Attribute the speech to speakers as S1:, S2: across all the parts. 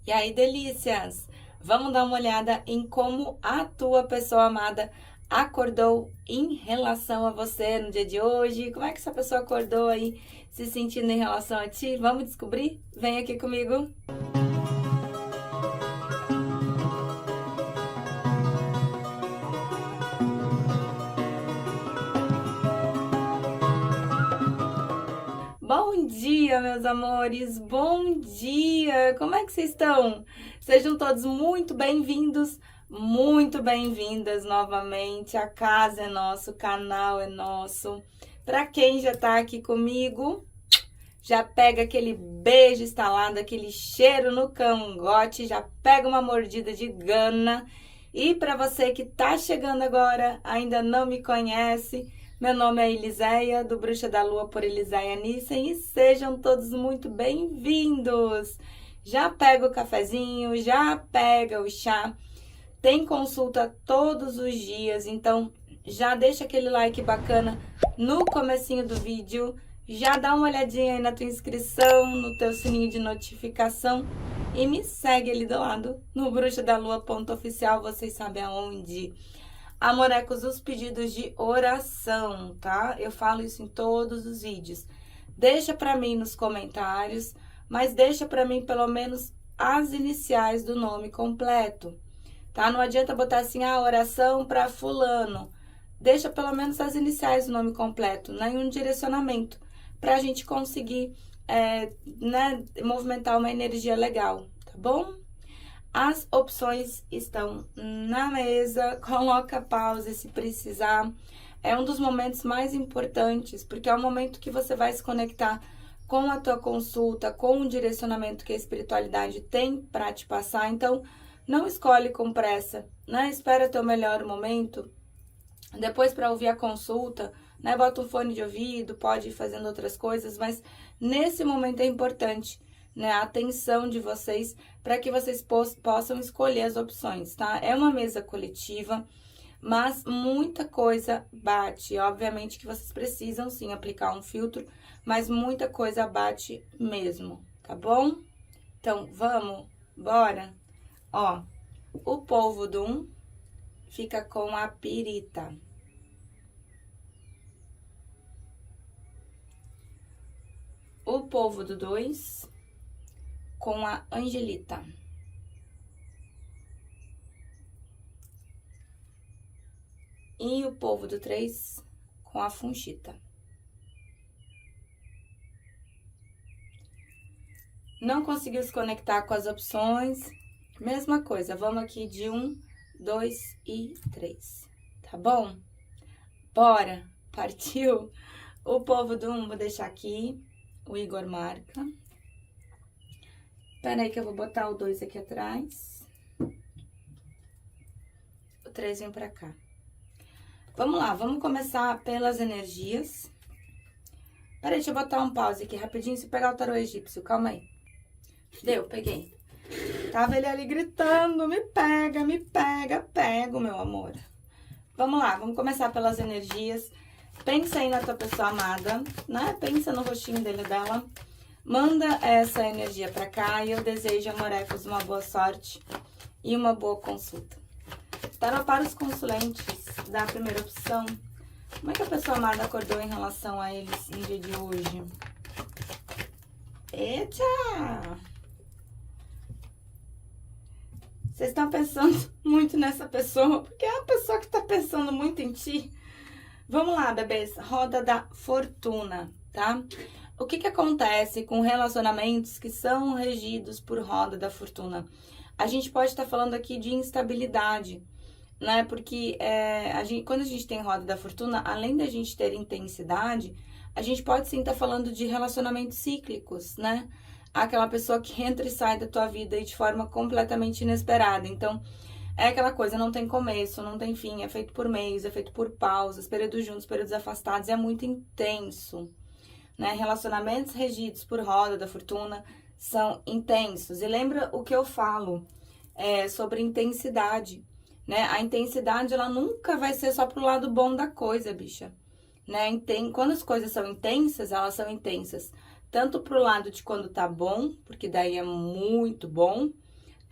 S1: E aí, delícias? Vamos dar uma olhada em como a tua pessoa amada acordou em relação a você no dia de hoje. Como é que essa pessoa acordou aí se sentindo em relação a ti? Vamos descobrir? Vem aqui comigo. Bom dia, meus amores! Bom dia! Como é que vocês estão? Sejam todos muito bem-vindas novamente. A casa é nossa, o canal é nosso. Para quem já tá aqui comigo, já pega aquele beijo instalado, aquele cheiro no cangote, já pega uma mordida de gana. E para você que tá chegando agora, ainda não me conhece, meu nome é Eliséia, do Bruxa da Lua por Eliséia Nissen, e sejam todos muito bem-vindos. Já pega o cafezinho, já pega o chá. Tem consulta todos os dias, então já deixa aquele like bacana no comecinho do vídeo. Já dá uma olhadinha aí na tua inscrição, no teu sininho de notificação e me segue ali do lado no bruxadalua.oficial, vocês sabem aonde. Amorecos, os pedidos de oração, tá? Eu falo isso em todos os vídeos. Deixa pra mim nos comentários, mas deixa pra mim pelo menos as iniciais do nome completo, tá? Não adianta botar assim, oração pra fulano. Deixa pelo menos as iniciais do nome completo, nenhum direcionamento, pra gente conseguir, movimentar uma energia legal, tá bom? As opções estão na mesa, coloca pausa se precisar. É um dos momentos mais importantes, porque é o momento que você vai se conectar com a tua consulta, com o direcionamento que a espiritualidade tem para te passar. Então, não escolhe com pressa, né? Espera teu melhor momento. Depois, para ouvir a consulta, né? Bota um fone de ouvido, pode ir fazendo outras coisas, mas nesse momento é importante, né, a atenção de vocês para que vocês possam escolher as opções, tá? É uma mesa coletiva, mas muita coisa bate. Obviamente que vocês precisam sim aplicar um filtro, mas muita coisa bate mesmo, tá bom? Então, vamos, bora? Ó, o polvo do 1 fica com a pirita. O polvo do 2 com a angelita. E o polvo do 3 com a funchita. Não conseguiu se conectar com as opções? Mesma coisa, vamos aqui de 1, 2 e 3, tá bom? Bora, partiu? O polvo do 1 vou deixar aqui, o Igor marca. Espera aí que eu vou botar o 2 aqui atrás. O 3 vem pra cá. Vamos lá, vamos começar pelas energias. Peraí, deixa eu botar um pause aqui rapidinho, se pegar o tarô egípcio, calma aí. Deu, peguei. Tava ele ali gritando, me pega, pego, meu amor. Vamos lá, vamos começar pelas energias. Pensa aí na tua pessoa amada, né? Pensa no rostinho dele ou dela. Manda essa energia pra cá e eu desejo, amorecos, uma boa sorte e uma boa consulta. Tarô para os consulentes da primeira opção. Como é que a pessoa amada acordou em relação a eles no dia de hoje? Eita! Vocês estão pensando muito nessa pessoa, porque é uma pessoa que tá pensando muito em ti. Vamos lá, bebês. Roda da fortuna, tá? O que acontece com relacionamentos que são regidos por roda da fortuna? A gente pode estar falando aqui de instabilidade, né? Porque quando a gente tem roda da fortuna, além da gente ter intensidade, a gente pode sim estar falando de relacionamentos cíclicos, né? Aquela pessoa que entra e sai da tua vida e de forma completamente inesperada. Então, é aquela coisa, não tem começo, não tem fim, é feito por meios, é feito por pausas, períodos juntos, períodos afastados, é muito intenso, né? Relacionamentos regidos por roda da fortuna são intensos. E lembra o que eu falo sobre intensidade, né? A intensidade, ela nunca vai ser só pro lado bom da coisa, bicha, né? Quando as coisas são intensas, elas são intensas tanto pro lado de quando tá bom, porque daí é muito bom,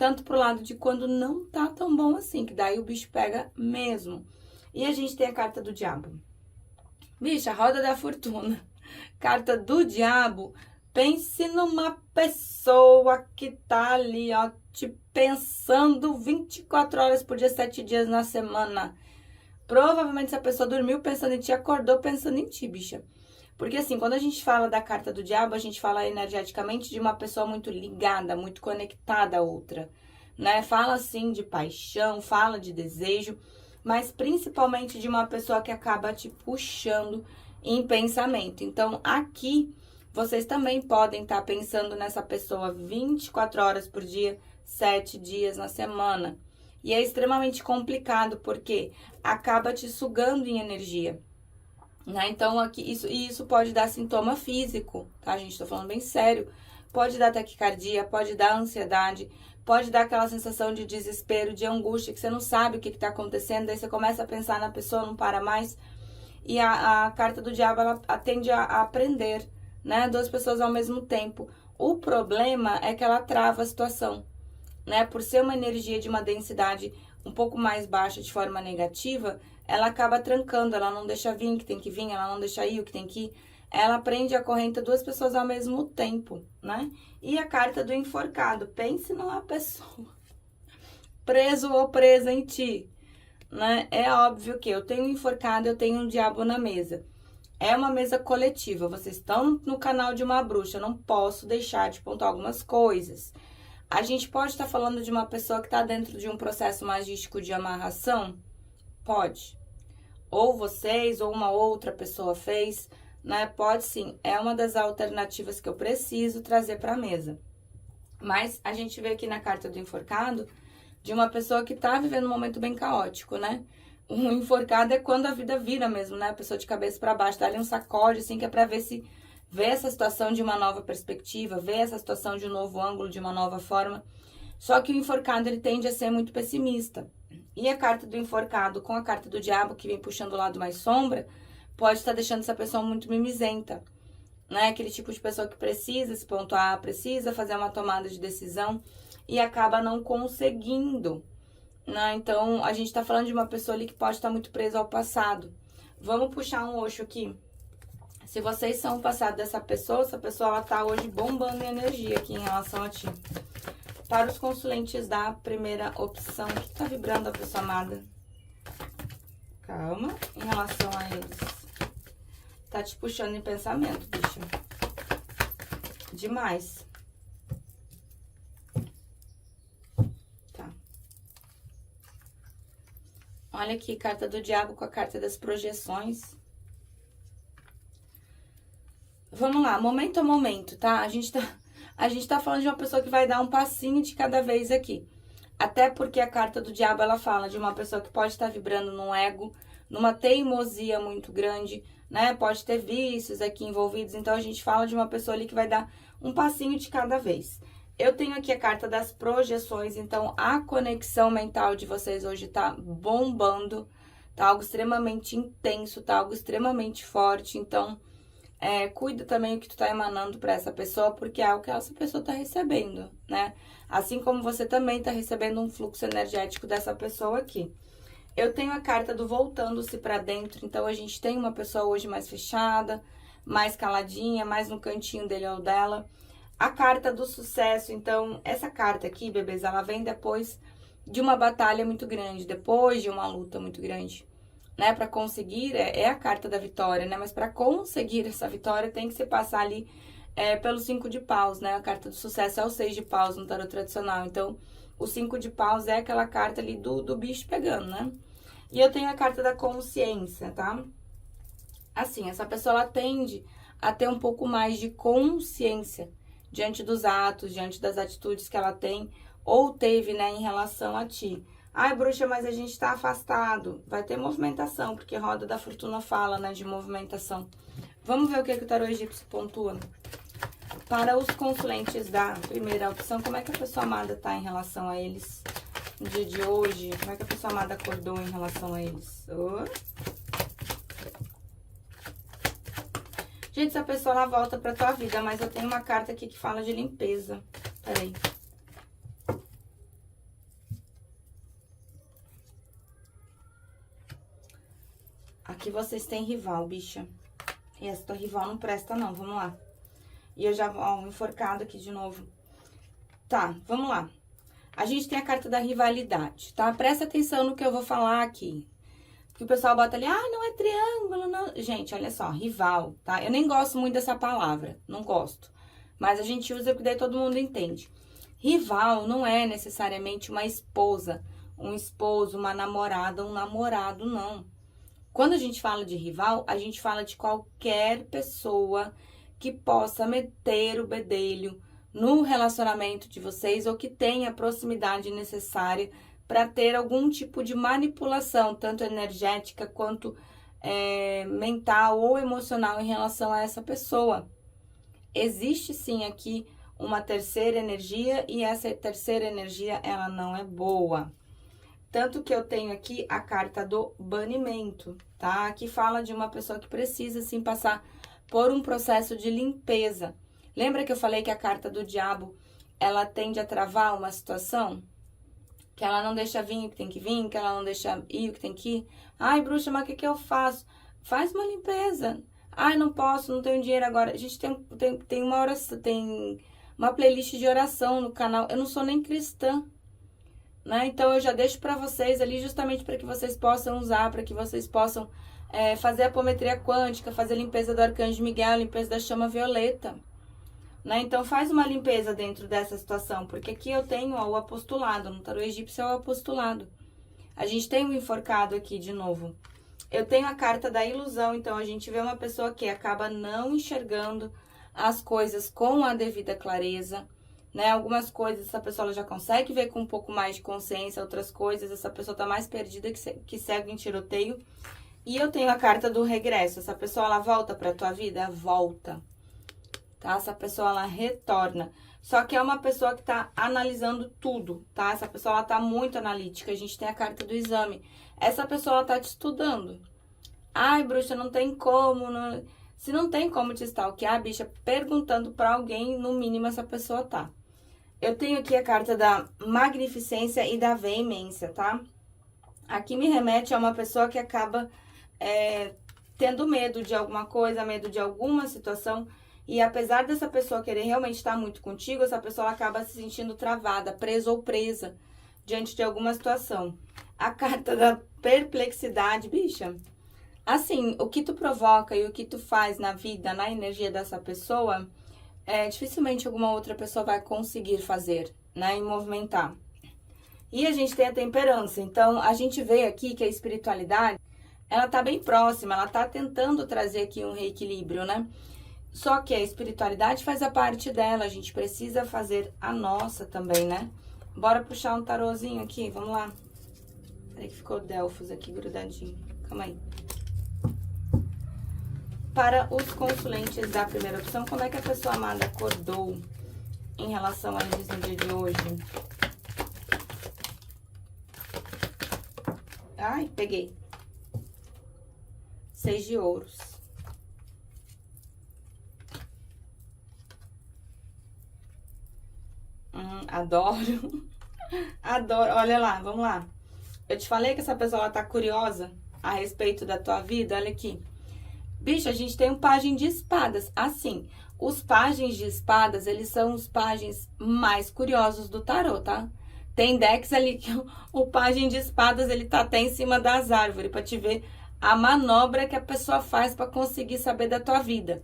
S1: tanto pro lado de quando não tá tão bom assim, que daí o bicho pega mesmo. E a gente tem a carta do diabo. Bicha, roda da fortuna. Carta do diabo. Pense numa pessoa que tá ali, ó, te pensando 24 horas por dia, 7 dias na semana. Provavelmente essa pessoa dormiu pensando em ti, acordou pensando em ti, bicha. Porque assim, quando a gente fala da carta do diabo, a gente fala energeticamente de uma pessoa muito ligada, muito conectada a outra, né? Fala assim de paixão, fala de desejo, mas principalmente de uma pessoa que acaba te puxando em pensamento. Então, aqui, vocês também podem estar pensando nessa pessoa 24 horas por dia, 7 dias na semana. E é extremamente complicado, porque acaba te sugando em energia, né? Então, aqui, isso pode dar sintoma físico, tá, gente? Tô falando bem sério. Pode dar taquicardia, pode dar ansiedade, pode dar aquela sensação de desespero, de angústia, que você não sabe o que tá acontecendo, daí você começa a pensar na pessoa, não para mais. E a carta do diabo, ela tende a prender, né? Duas pessoas ao mesmo tempo. O problema é que ela trava a situação, né? Por ser uma energia de uma densidade um pouco mais baixa de forma negativa, ela acaba trancando, ela não deixa vir o que tem que vir, ela não deixa ir o que tem que ir. Ela prende a corrente a duas pessoas ao mesmo tempo, né? E a carta do enforcado. Pense numa pessoa preso ou presa em ti, né? É óbvio que eu tenho um enforcado, eu tenho um diabo na mesa. É uma mesa coletiva, vocês estão no canal de uma bruxa, eu não posso deixar de pontuar algumas coisas. A gente pode estar falando de uma pessoa que está dentro de um processo magístico de amarração? Pode. Ou vocês, ou uma outra pessoa fez, né? Pode sim. É uma das alternativas que eu preciso trazer para a mesa. Mas a gente vê aqui na carta do enforcado de uma pessoa que tá vivendo um momento bem caótico, né? Um enforcado é quando a vida vira mesmo, né? A pessoa de cabeça para baixo, dá ali um sacode, assim, que é pra ver se vê essa situação de uma nova perspectiva, vê essa situação de um novo ângulo, de uma nova forma. Só que o enforcado, ele tende a ser muito pessimista. E a carta do enforcado com a carta do diabo, que vem puxando o lado mais sombra, pode estar deixando essa pessoa muito mimizenta, né? Aquele tipo de pessoa que precisa se pontuar, precisa fazer uma tomada de decisão e acaba não conseguindo, né? Então, a gente tá falando de uma pessoa ali que pode estar muito presa ao passado. Vamos puxar um Osho aqui. Se vocês são o passado dessa pessoa, essa pessoa, ela tá hoje bombando em energia aqui em relação a ti. Para os consulentes da primeira opção, o que tá vibrando a pessoa amada? Calma, em relação a eles. Tá te puxando em pensamento, bicho. Demais. Tá. Olha aqui, carta do diabo com a carta das projeções. Vamos lá, momento a momento, tá? A gente tá falando de uma pessoa que vai dar um passinho de cada vez aqui. Até porque a carta do diabo, ela fala de uma pessoa que pode estar vibrando num ego, numa teimosia muito grande, né? Pode ter vícios aqui envolvidos. Então, a gente fala de uma pessoa ali que vai dar um passinho de cada vez. Eu tenho aqui a carta das projeções. Então, a conexão mental de vocês hoje tá bombando. Tá algo extremamente intenso, tá algo extremamente forte. Então, cuida também o que tu tá emanando para essa pessoa, porque é algo que essa pessoa tá recebendo, né? Assim como você também tá recebendo um fluxo energético dessa pessoa aqui. Eu tenho a carta do voltando-se para dentro, então a gente tem uma pessoa hoje mais fechada, mais caladinha, mais no cantinho dele ou dela. A carta do sucesso, então, essa carta aqui, bebês, ela vem depois de uma batalha muito grande, depois de uma luta muito grande, né? Para conseguir, é a carta da vitória, né? Mas para conseguir essa vitória tem que se passar ali pelo 5 de paus, né? A carta do sucesso é o 6 de paus no tarot tradicional. Então, o 5 de paus é aquela carta ali do bicho pegando, né? E eu tenho a carta da consciência, tá? Assim, essa pessoa, ela tende a ter um pouco mais de consciência diante dos atos, diante das atitudes que ela tem ou teve, né, em relação a ti. Ai, bruxa, mas a gente tá afastado. Vai ter movimentação, porque Roda da Fortuna fala, né, de movimentação. Vamos ver o que o tarô egípcio pontua. Para os consulentes da primeira opção, como é que a pessoa amada tá em relação a eles no dia de hoje? Como é que a pessoa amada acordou em relação a eles? Gente, essa pessoa, ela volta pra tua vida, mas eu tenho uma carta aqui que fala de limpeza. Peraí. Aqui vocês têm rival, bicha. E essa tua rival não presta, não. Vamos lá. E eu já vou, ó, um enforcado aqui de novo. Tá, vamos lá. A gente tem a carta da rivalidade, tá? Presta atenção no que eu vou falar aqui. Porque o pessoal bota ali, ah, não é triângulo, não. Gente, olha só, rival, tá? Eu nem gosto muito dessa palavra, não gosto. Mas a gente usa porque daí todo mundo entende. Rival não é necessariamente uma esposa, um esposo, uma namorada, um namorado, não. Quando a gente fala de rival, a gente fala de qualquer pessoa que possa meter o bedelho no relacionamento de vocês ou que tenha a proximidade necessária para ter algum tipo de manipulação, tanto energética quanto mental ou emocional em relação a essa pessoa. Existe sim aqui uma terceira energia e essa terceira energia ela não é boa. Tanto que eu tenho aqui a carta do banimento, tá? Que fala de uma pessoa que precisa, sim, passar por um processo de limpeza. Lembra que eu falei que a carta do diabo, ela tende a travar uma situação? Que ela não deixa vir o que tem que vir, que ela não deixa ir o que tem que ir. Ai, bruxa, mas o que eu faço? Faz uma limpeza. Ai, não posso, não tenho dinheiro agora. A gente tem uma oração, tem uma playlist de oração no canal. Eu não sou nem cristã, né? Então eu já deixo para vocês ali justamente para que vocês possam usar, para que vocês possam fazer a apometria quântica, fazer a limpeza do arcanjo Miguel, a limpeza da chama violeta, né? Então faz uma limpeza dentro dessa situação, porque aqui eu tenho o apostolado, no tarô egípcio é o apostolado. A gente tem um enforcado aqui de novo. Eu tenho a carta da ilusão, então a gente vê uma pessoa que acaba não enxergando as coisas com a devida clareza, né? Algumas coisas essa pessoa ela já consegue ver com um pouco mais de consciência, outras coisas essa pessoa tá mais perdida que segue em tiroteio. E eu tenho a carta do regresso. Essa pessoa ela volta pra tua vida? Volta. Tá? Essa pessoa ela retorna. Só que é uma pessoa que tá analisando tudo, tá? Essa pessoa ela tá muito analítica. A gente tem a carta do exame. Essa pessoa ela tá te estudando. Ai, bruxa, não tem como. Não... Se não tem como te stalkear, bicha, perguntando pra alguém, no mínimo essa pessoa tá. Eu tenho aqui a carta da magnificência e da veemência, tá? Aqui me remete a uma pessoa que acaba tendo medo de alguma coisa, medo de alguma situação. E apesar dessa pessoa querer realmente estar muito contigo, essa pessoa acaba se sentindo travada, presa ou presa diante de alguma situação. A carta da perplexidade, bicha. Assim, o que tu provoca e o que tu faz na vida, na energia dessa pessoa, dificilmente alguma outra pessoa vai conseguir fazer, né? E movimentar. E a gente tem a temperança. Então, a gente vê aqui que a espiritualidade, ela tá bem próxima, ela tá tentando trazer aqui um reequilíbrio, né? Só que a espiritualidade faz a parte dela, a gente precisa fazer a nossa também, né? Bora puxar um tarozinho aqui, vamos lá. Peraí que ficou Delfos aqui grudadinho. Calma aí. Para os consulentes da primeira opção, como é que a pessoa amada acordou em relação a eles no dia de hoje? Ai, peguei. 6 de ouros. Adoro. Adoro. Olha lá, vamos lá. Eu te falei que essa pessoa ela tá curiosa a respeito da tua vida. Olha aqui. Bicho, a gente tem um pajem de espadas. Assim, os pajens de espadas, eles são os pajens mais curiosos do tarô, tá? Tem decks ali que o pajem de espadas, ele tá até em cima das árvores, pra te ver a manobra que a pessoa faz pra conseguir saber da tua vida.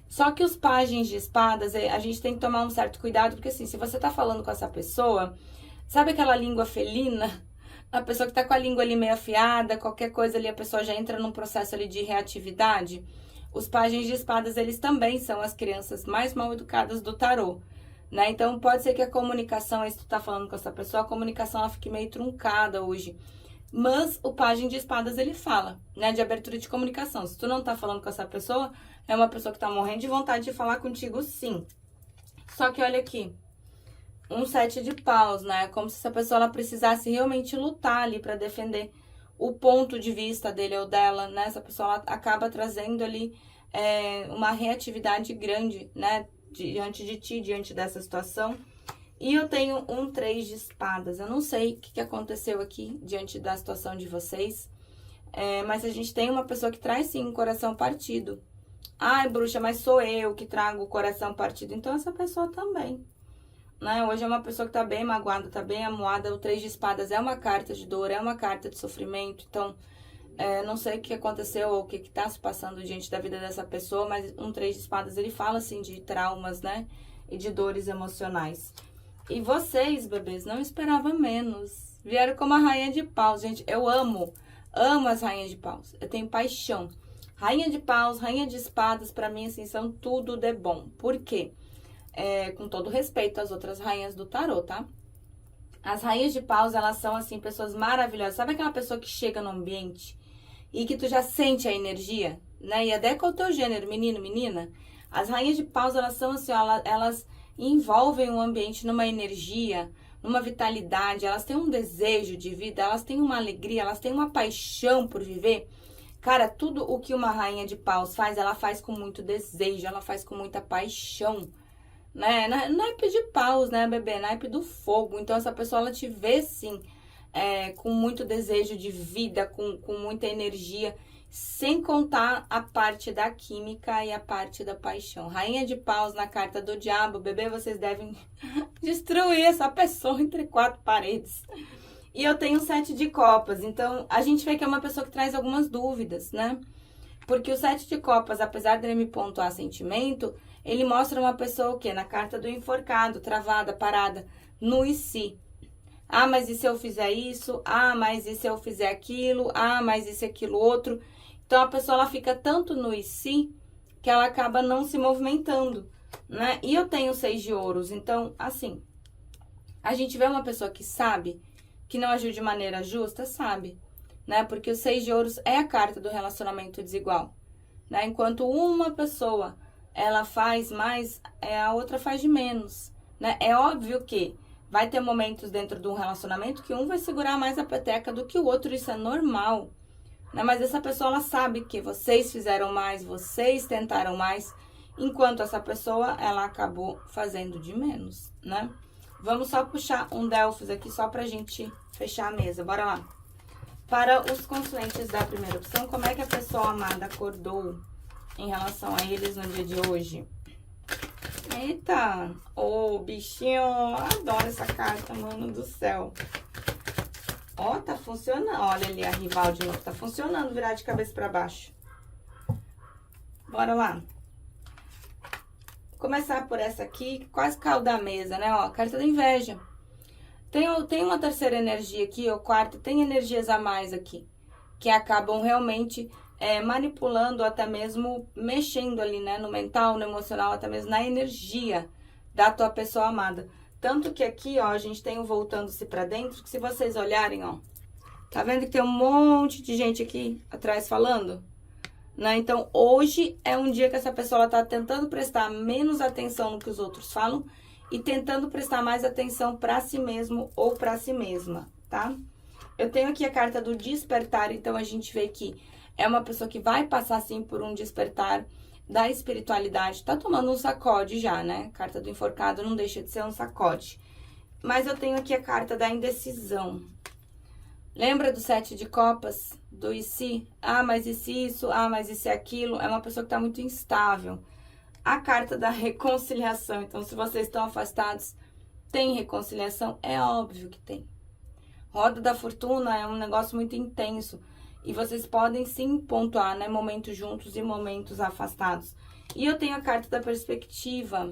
S1: Só que os pajens de espadas, a gente tem que tomar um certo cuidado, porque assim, se você tá falando com essa pessoa, sabe aquela língua felina? A pessoa que tá com a língua ali meio afiada, qualquer coisa ali, a pessoa já entra num processo ali de reatividade. Os pajens de espadas, eles também são as crianças mais mal educadas do tarô, né? Então, pode ser que a comunicação, aí se tu tá falando com essa pessoa, a comunicação ela fique meio truncada hoje. Mas o pajem de espadas, ele fala, né, de abertura de comunicação. Se tu não tá falando com essa pessoa, é uma pessoa que tá morrendo de vontade de falar contigo, sim. Só que olha aqui, um 7 de paus, né, como se essa pessoa ela precisasse realmente lutar ali pra defender o ponto de vista dele ou dela, né. Essa pessoa ela acaba trazendo ali uma reatividade grande, né, diante de ti, diante dessa situação. E eu tenho um 3 de espadas. Eu não sei o que aconteceu aqui diante da situação de vocês. Mas a gente tem uma pessoa que traz sim um coração partido. Ai, bruxa, mas sou eu que trago o coração partido. Então essa pessoa também, né? Hoje é uma pessoa que tá bem magoada, tá bem amuada. O 3 de espadas é uma carta de dor, é uma carta de sofrimento. Então, não sei o que aconteceu ou o que tá se passando diante da vida dessa pessoa, mas um 3 de espadas, ele fala assim de traumas, né? E de dores emocionais. E vocês, bebês, não esperavam menos. Vieram como a rainha de paus, gente. Eu amo as rainhas de paus. Eu tenho paixão. Rainha de paus, rainha de espadas, pra mim, assim, são tudo de bom. Por quê? Com todo respeito às outras rainhas do tarô, tá? As rainhas de paus, elas são, assim, pessoas maravilhosas. Sabe aquela pessoa que chega no ambiente e que tu já sente a energia, né? E até com o teu gênero, menino, menina. As rainhas de paus, elas são assim, ó, elas envolvem o ambiente numa energia, numa vitalidade. Elas têm um desejo de vida, elas têm uma alegria, elas têm uma paixão por viver. Cara, tudo o que uma rainha de paus faz, ela faz com muito desejo, ela faz com muita paixão, né? Naipe de paus, né, bebê? Naipe do fogo. Então, essa pessoa, ela te vê, sim, com muito desejo de vida, com muita energia, sem contar a parte da química e a parte da paixão. Rainha de paus na carta do diabo, bebê, vocês devem destruir essa pessoa entre 4 paredes. E eu tenho 7 de copas, então a gente vê que é uma pessoa que traz algumas dúvidas, né? Porque o 7 de copas, apesar dele me pontuar sentimento, ele mostra uma pessoa o quê? Na carta do enforcado, travada, parada, no e se. Ah, mas e se eu fizer isso? Ah, mas e se eu fizer aquilo? Ah, mas e se aquilo outro? Então a pessoa, ela fica tanto no e se, que ela acaba não se movimentando, né? E eu tenho 6 de ouros, então, assim, a gente vê uma pessoa que sabe, que não agiu de maneira justa, sabe, né? Porque o 6 de ouros é a carta do relacionamento desigual, né? Enquanto uma pessoa, ela faz mais, a outra faz de menos, né? É óbvio que vai ter momentos dentro de um relacionamento que um vai segurar mais a peteca do que o outro, isso é normal, né? Mas essa pessoa, ela sabe que vocês fizeram mais, vocês tentaram mais, enquanto essa pessoa, ela acabou fazendo de menos, né? Vamos só puxar um Delfos aqui, só pra gente fechar a mesa. Bora lá. Para os consulentes da primeira opção, como é que a pessoa amada acordou em relação a eles no dia de hoje? Eita! Ô, bichinho! Adoro essa carta, mano do céu. Ó, tá funcionando. Olha ali a rival de novo. Tá funcionando virar de cabeça pra baixo. Bora lá. Começar por essa aqui, quase caiu da mesa, né? Ó, carta da inveja. Tem uma terceira energia aqui, ou quarta, tem energias a mais aqui, que acabam realmente manipulando, até mesmo mexendo ali, né? No mental, no emocional, até mesmo na energia da tua pessoa amada. Tanto que aqui, ó, a gente tem o voltando-se pra dentro, que se vocês olharem, ó, tá vendo que tem um monte de gente aqui atrás falando? Né? Então, hoje é um dia que essa pessoa ela tá tentando prestar menos atenção no que os outros falam e tentando prestar mais atenção para si mesmo ou para si mesma, tá? Eu tenho aqui a carta do despertar, então a gente vê que é uma pessoa que vai passar, sim, por um despertar da espiritualidade. Tá tomando um sacode já, né? Carta do enforcado não deixa de ser um sacode. Mas eu tenho aqui a carta da indecisão. Lembra do 7 de copas? Do e se? Ah, mas e se isso? Ah, mas e se aquilo? É uma pessoa que tá muito instável. A carta da reconciliação. Então, se vocês estão afastados, tem reconciliação? É óbvio que tem. Roda da fortuna é um negócio muito intenso. E vocês podem sim pontuar, né? Momentos juntos e momentos afastados. E eu tenho a carta da perspectiva.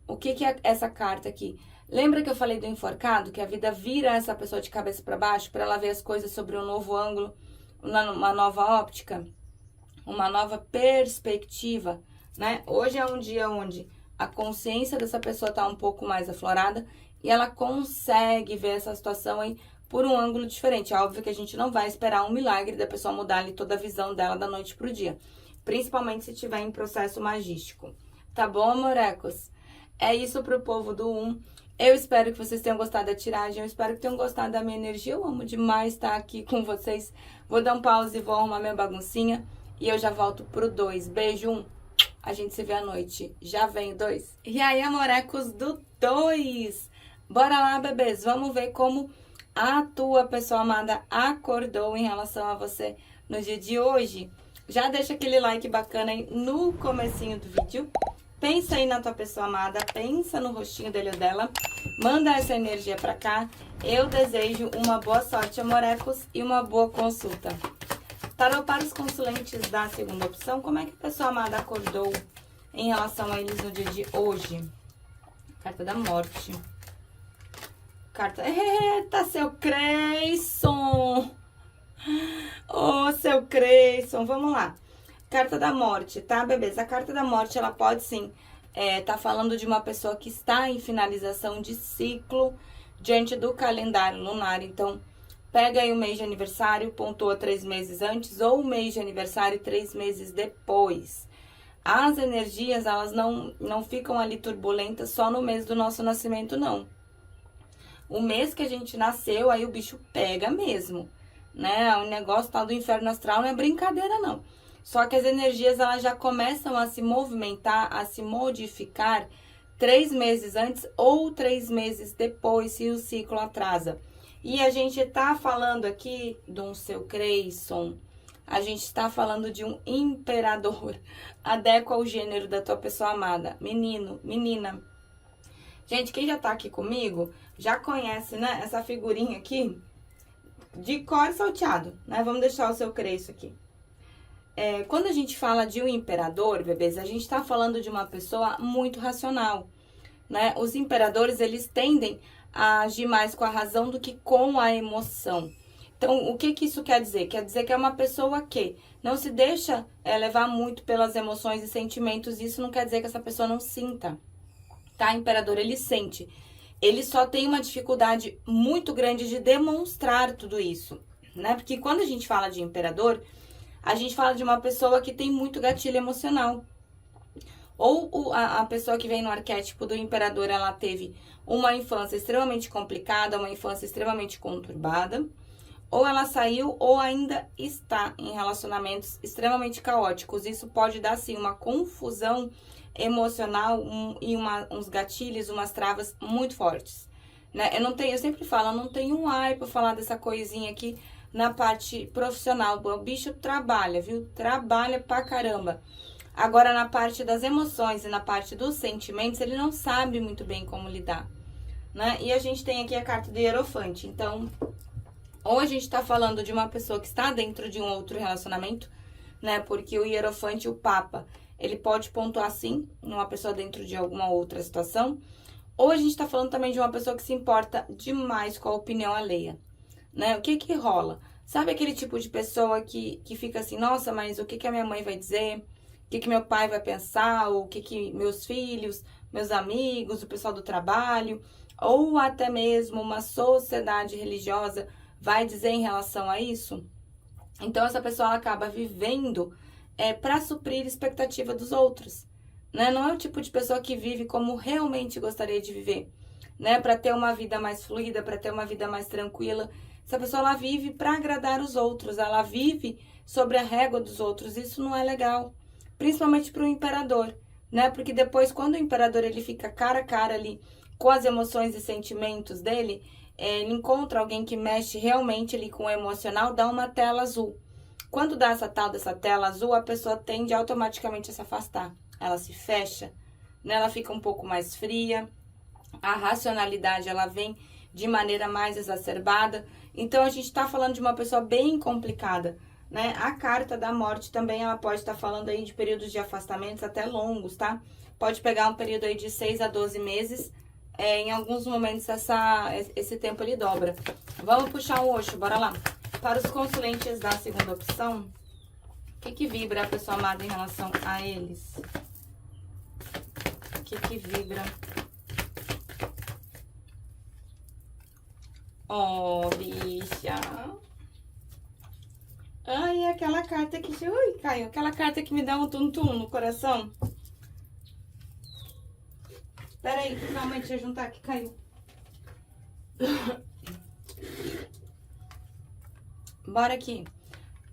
S1: O que é essa carta aqui? Lembra que eu falei do enforcado? Que a vida vira essa pessoa de cabeça para baixo para ela ver as coisas sobre um novo ângulo, uma nova óptica, uma nova perspectiva, né? Hoje é um dia onde a consciência dessa pessoa tá um pouco mais aflorada e ela consegue ver essa situação aí por um ângulo diferente. É óbvio que a gente não vai esperar um milagre da pessoa mudar ali toda a visão dela da noite pro dia, principalmente se tiver em processo magístico. Tá bom, amorecos? É isso pro povo do 1. Eu espero que vocês tenham gostado da tiragem, eu espero que tenham gostado da minha energia. Eu amo demais estar aqui com vocês. Vou dar um pause e vou arrumar minha baguncinha e eu já volto pro 2. Beijo, 1. A gente se vê à noite. Já vem o 2. E aí, amorecos do 2? Bora lá, bebês. Vamos ver como a tua pessoa amada acordou em relação a você no dia de hoje? Já deixa aquele like bacana aí no comecinho do vídeo. Pensa aí na tua pessoa amada, pensa no rostinho dele ou dela. Manda essa energia pra cá. Eu desejo uma boa sorte, amorecos, e uma boa consulta. Tarô para os consulentes da segunda opção, como é que a pessoa amada acordou em relação a eles no dia de hoje? Carta da morte. Carta... Eita, seu Creyson! Ô, seu Creyson, vamos lá. Carta da morte, tá, bebês? A carta da morte, ela pode sim tá falando de uma pessoa que está em finalização de ciclo diante do calendário lunar. Então, pega aí o mês de aniversário, pontua 3 meses antes, ou o mês de aniversário 3 meses depois. As energias, elas não ficam ali turbulentas só no mês do nosso nascimento, não. O mês que a gente nasceu, aí o bicho pega mesmo, né? O negócio tal do inferno astral não é brincadeira, não. Só que as energias, elas já começam a se movimentar, a se modificar 3 meses antes ou 3 meses depois, se o ciclo atrasa. E a gente tá falando aqui de um seu Creyson, a gente está falando de um imperador. Adequa ao gênero da tua pessoa amada, menino, menina. Gente, quem já tá aqui comigo, já conhece, né, essa figurinha aqui, de cor salteado, né? Vamos deixar o seu Creyson aqui. Quando a gente fala de um imperador, bebês, a gente tá falando de uma pessoa muito racional, né? Os imperadores, eles tendem a agir mais com a razão do que com a emoção. Então, o que isso quer dizer? Quer dizer que é uma pessoa que não se deixa levar muito pelas emoções e sentimentos. Isso não quer dizer que essa pessoa não sinta, tá? Imperador, ele sente. Ele só tem uma dificuldade muito grande de demonstrar tudo isso, né? Porque quando a gente fala de imperador, a gente fala de uma pessoa que tem muito gatilho emocional. Ou a pessoa que vem no arquétipo do imperador, ela teve uma infância extremamente complicada, uma infância extremamente conturbada, ou ela saiu ou ainda está em relacionamentos extremamente caóticos. Isso pode dar, sim, uma confusão emocional e uns gatilhos, umas travas muito fortes, né? Eu sempre falo, eu não tenho um ai pra falar dessa coisinha aqui na parte profissional. O bicho trabalha, viu? Trabalha pra caramba. Agora, na parte das emoções e na parte dos sentimentos, ele não sabe muito bem como lidar, né? E a gente tem aqui a carta do Hierofante. Então, ou a gente tá falando de uma pessoa que está dentro de um outro relacionamento, né? Porque o Hierofante, o Papa, ele pode pontuar, sim, numa pessoa dentro de alguma outra situação. Ou a gente tá falando também de uma pessoa que se importa demais com a opinião alheia, né? O que rola? Sabe aquele tipo de pessoa que fica assim, nossa, mas o que a minha mãe vai dizer? O que meu pai vai pensar? O que meus filhos, meus amigos, o pessoal do trabalho, ou até mesmo uma sociedade religiosa vai dizer em relação a isso? Então, essa pessoa ela acaba vivendo para suprir a expectativa dos outros, né? Não é o tipo de pessoa que vive como realmente gostaria de viver, né? Para ter uma vida mais fluida, para ter uma vida mais tranquila. Essa pessoa, ela vive para agradar os outros, ela vive sobre a régua dos outros. Isso não é legal, principalmente para o imperador, né? Porque depois, quando o imperador ele fica cara a cara ali com as emoções e sentimentos dele, ele encontra alguém que mexe realmente ali com o emocional, dá uma tela azul. Quando dá essa tal dessa tela azul, a pessoa tende automaticamente a se afastar. Ela se fecha, né? Ela fica um pouco mais fria. A racionalidade, ela vem de maneira mais exacerbada. Então, a gente está falando de uma pessoa bem complicada, né? A carta da morte também, ela pode estar falando aí de períodos de afastamentos até longos, tá? Pode pegar um período aí de 6 a 12 meses. Em alguns momentos, esse tempo ele dobra. Vamos puxar um Osho, bora lá. Para os consulentes da segunda opção, o que vibra a pessoa amada em relação a eles? O que vibra? Oh, bicha. Ai, aquela carta que... Ui, caiu. Aquela carta que me dá um tum-tum no coração. Pera aí, calma aí, deixa eu juntar que caiu. Bora aqui.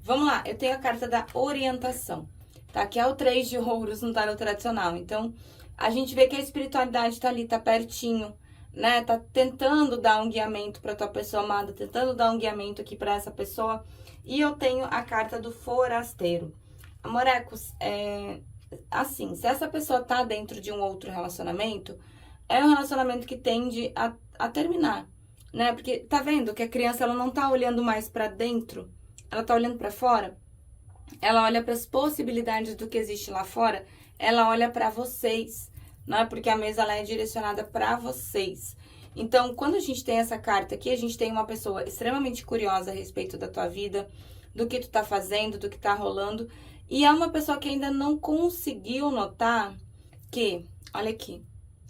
S1: Vamos lá, eu tenho a carta da orientação, tá? Que é o 3 de ouros no tarot tradicional. Então, a gente vê que a espiritualidade tá ali, tá pertinho, né? Tá tentando dar um guiamento pra tua pessoa amada, tentando dar um guiamento aqui pra essa pessoa. E eu tenho a carta do forasteiro. Amorecos, assim, se essa pessoa tá dentro de um outro relacionamento, é um relacionamento que tende a terminar, né? Porque tá vendo que a criança ela não tá olhando mais pra dentro, ela tá olhando pra fora. Ela olha para as possibilidades do que existe lá fora, ela olha para vocês, não é? Porque a mesa ela é direcionada para vocês. Então, quando a gente tem essa carta aqui, a gente tem uma pessoa extremamente curiosa a respeito da tua vida, do que tu tá fazendo, do que tá rolando, e é uma pessoa que ainda não conseguiu notar que, olha aqui,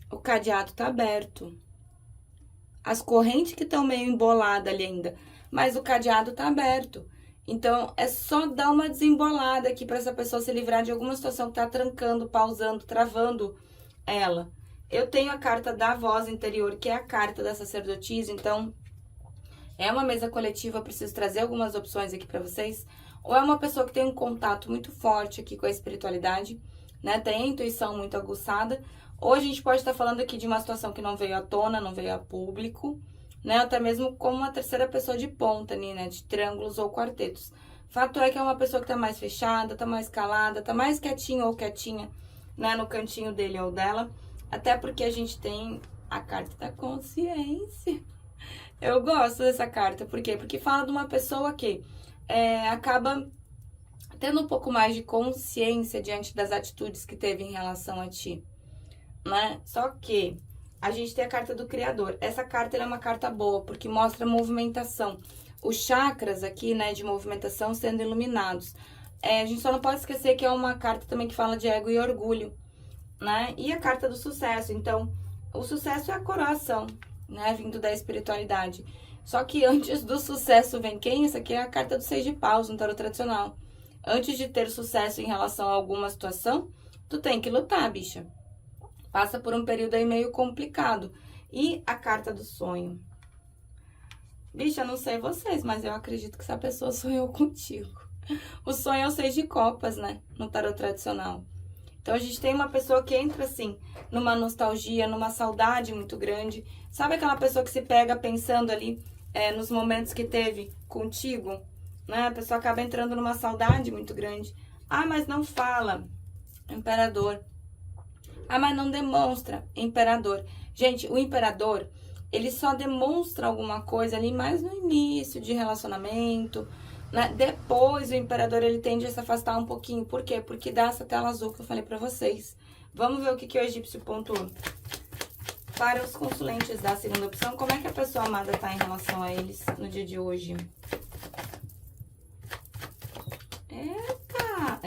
S1: o cadeado tá aberto. As correntes que estão meio emboladas ali ainda, mas o cadeado tá aberto. Então, é só dar uma desembolada aqui para essa pessoa se livrar de alguma situação que tá trancando, pausando, travando ela. Eu tenho a carta da voz interior, que é a carta da sacerdotisa, então é uma mesa coletiva, eu preciso trazer algumas opções aqui para vocês. Ou é uma pessoa que tem um contato muito forte aqui com a espiritualidade, né? Tem a intuição muito aguçada. Ou a gente pode estar falando aqui de uma situação que não veio à tona, não veio a público, né? Até mesmo como uma terceira pessoa de ponta ali, né? De triângulos ou quartetos. Fato é que é uma pessoa que tá mais fechada, tá mais calada, tá mais quietinho ou quietinha, né? No cantinho dele ou dela. Até porque a gente tem a carta da consciência. Eu gosto dessa carta, por quê? Porque fala de uma pessoa que acaba tendo um pouco mais de consciência diante das atitudes que teve em relação a ti, né? Só que a gente tem a carta do Criador. Essa carta ela é uma carta boa, porque mostra movimentação. Os chakras aqui, né, de movimentação sendo iluminados. A gente só não pode esquecer que é uma carta também que fala de ego e orgulho, né? E a carta do sucesso. Então, o sucesso é a coroação, né, vindo da espiritualidade. Só que antes do sucesso vem quem? Essa aqui é a carta do 6 de paus, no tarot tradicional. Antes de ter sucesso em relação a alguma situação, tu tem que lutar, bicha. Passa por um período aí meio complicado. E a carta do sonho. Bicha, eu não sei vocês, mas eu acredito que essa pessoa sonhou contigo. O sonho é o 6 de copas, né? No tarot tradicional. Então, a gente tem uma pessoa que entra, assim, numa nostalgia, numa saudade muito grande. Sabe aquela pessoa que se pega pensando ali nos momentos que teve contigo? Né? A pessoa acaba entrando numa saudade muito grande. Ah, mas não fala. Imperador. Ah, mas não demonstra. Imperador. Gente, o imperador, ele só demonstra alguma coisa ali mais no início de relacionamento, né? Depois o imperador ele tende a se afastar um pouquinho. Por quê? Porque dá essa tela azul que eu falei pra vocês. Vamos ver o que o egípcio pontuou. Para os consulentes da segunda opção, como é que a pessoa amada tá em relação a eles no dia de hoje? Eita!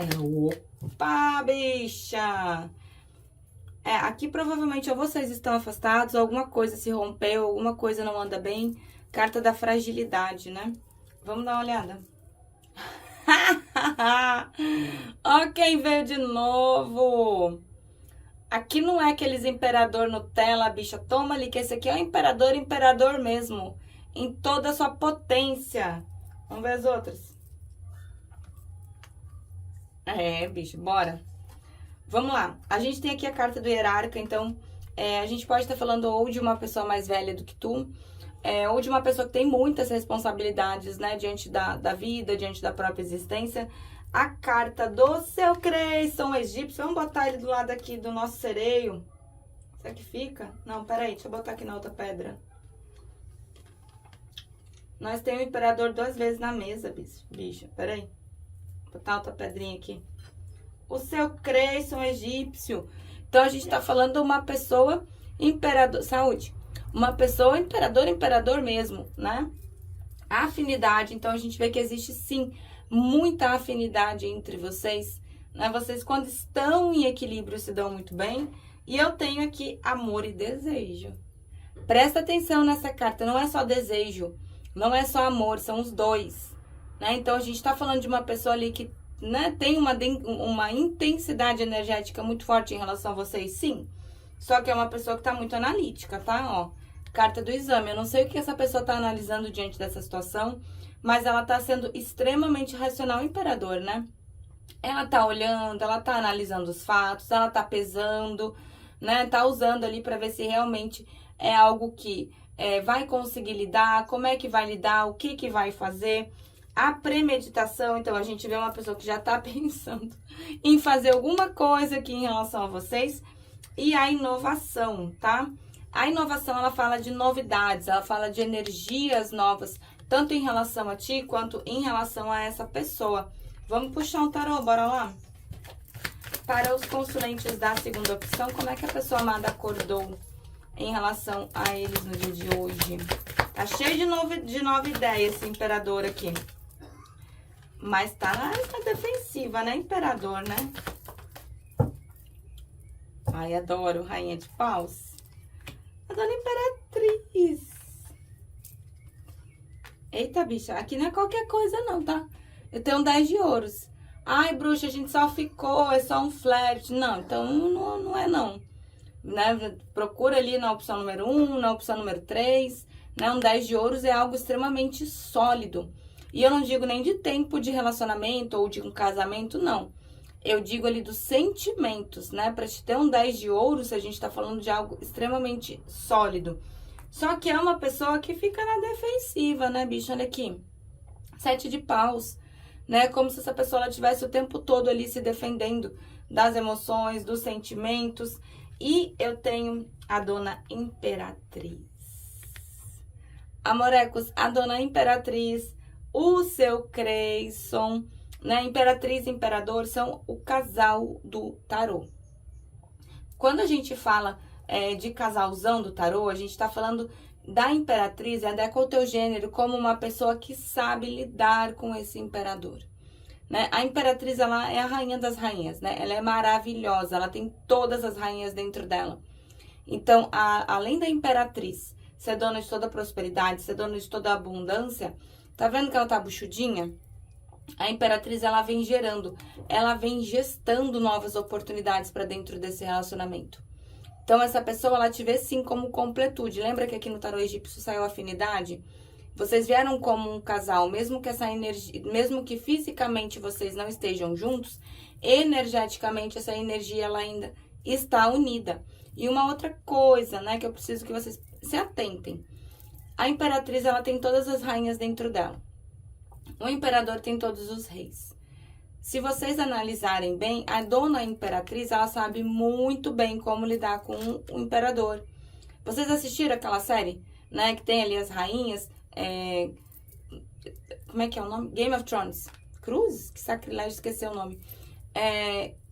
S1: Opa, bicha! Aqui provavelmente ou vocês estão afastados, ou alguma coisa se rompeu, alguma coisa não anda bem. Carta da fragilidade, né? Vamos dar uma olhada. Ó quem veio de novo. Aqui não é aqueles imperador Nutella, bicha. Toma ali, que esse aqui é o imperador, imperador mesmo. Em toda a sua potência. Vamos ver as outras. Bicho, bora. Vamos lá. A gente tem aqui a carta do hierarca, então a gente pode estar falando ou de uma pessoa mais velha do que tu, ou de uma pessoa que tem muitas responsabilidades, né, diante da vida, diante da própria existência. A carta do seu Creyson egípcio, vamos botar ele do lado aqui do nosso sereio. Será que fica? Não, peraí, deixa eu botar aqui na outra pedra. Nós temos o imperador 2 vezes na mesa, bicha, peraí. Vou botar outra pedrinha aqui. O seu Creyson egípcio. Então, a gente tá falando de uma pessoa imperador... Saúde. Uma pessoa imperador mesmo, né? A afinidade. Então, a gente vê que existe, sim, muita afinidade entre vocês, né? Vocês, quando estão em equilíbrio, se dão muito bem. E eu tenho aqui amor e desejo. Presta atenção nessa carta. Não é só desejo. Não é só amor. São os dois, né? Então, a gente tá falando de uma pessoa ali que, né, tem uma intensidade energética muito forte em relação a vocês, sim. Só que é uma pessoa que tá muito analítica, tá? Ó, carta do exame. Eu não sei o que essa pessoa tá analisando diante dessa situação, mas ela tá sendo extremamente racional, imperador, né? Ela tá olhando, ela tá analisando os fatos, ela tá pesando, né? Tá usando ali pra ver se realmente É algo que vai conseguir lidar? Como é que vai lidar? O que que vai fazer? A premeditação, então a gente vê uma pessoa que já tá pensando em fazer alguma coisa aqui em relação a vocês. E a inovação, tá? A inovação, ela fala de novidades, ela fala de energias novas, tanto em relação a ti, quanto em relação a essa pessoa. Vamos puxar um tarô, bora lá? Para os consulentes da segunda opção, como é que a pessoa amada acordou em relação a eles no dia de hoje? Tá cheio de nova ideia esse imperador aqui. Mas tá na defensiva, né, imperador, né? Ai, adoro, rainha de paus. Adoro imperatriz. Eita, bicha, aqui não é qualquer coisa não, tá? Eu tenho 10 de ouros. Ai, bruxa, a gente só ficou, é só um flerte. Não, então não é não. Né? Procura ali na opção número 1, na opção número 3. Né? Um 10 de ouros é algo extremamente sólido. E eu não digo nem de tempo de relacionamento ou de um casamento, não. Eu digo ali dos sentimentos, né? Pra te ter um 10 de ouros, a gente tá falando de algo extremamente sólido. Só que é uma pessoa que fica na defensiva, né, bicho? Olha aqui. 7 de paus, né? Como se essa pessoa ela tivesse o tempo todo ali se defendendo das emoções, dos sentimentos. E eu tenho a dona Imperatriz. Amorecos, a dona Imperatriz, o seu Creyson, né? Imperatriz e Imperador são o casal do tarô. Quando a gente fala de casalzão do tarô, a gente tá falando da Imperatriz, adequa o teu gênero como uma pessoa que sabe lidar com esse imperador. Né? A Imperatriz, ela é a rainha das rainhas, né? Ela é maravilhosa, ela tem todas as rainhas dentro dela. Então, além da Imperatriz ser dona de toda a prosperidade, ser dona de toda a abundância, tá vendo que ela tá buchudinha? A Imperatriz, ela vem gerando, ela vem gestando novas oportunidades para dentro desse relacionamento. Então, essa pessoa, ela te vê sim como completude. Lembra que aqui no tarô egípcio saiu afinidade? Vocês vieram como um casal, mesmo que essa energia, mesmo que fisicamente vocês não estejam juntos, energeticamente essa energia ela ainda está unida. E uma outra coisa, né, que eu preciso que vocês se atentem. A Imperatriz, ela tem todas as rainhas dentro dela. O imperador tem todos os reis. Se vocês analisarem bem, a dona Imperatriz, ela sabe muito bem como lidar com o imperador. Vocês assistiram aquela série, né, que tem ali as rainhas, como é que é o nome? Game of Thrones. Cruz? Que sacrilégio, esqueci o nome.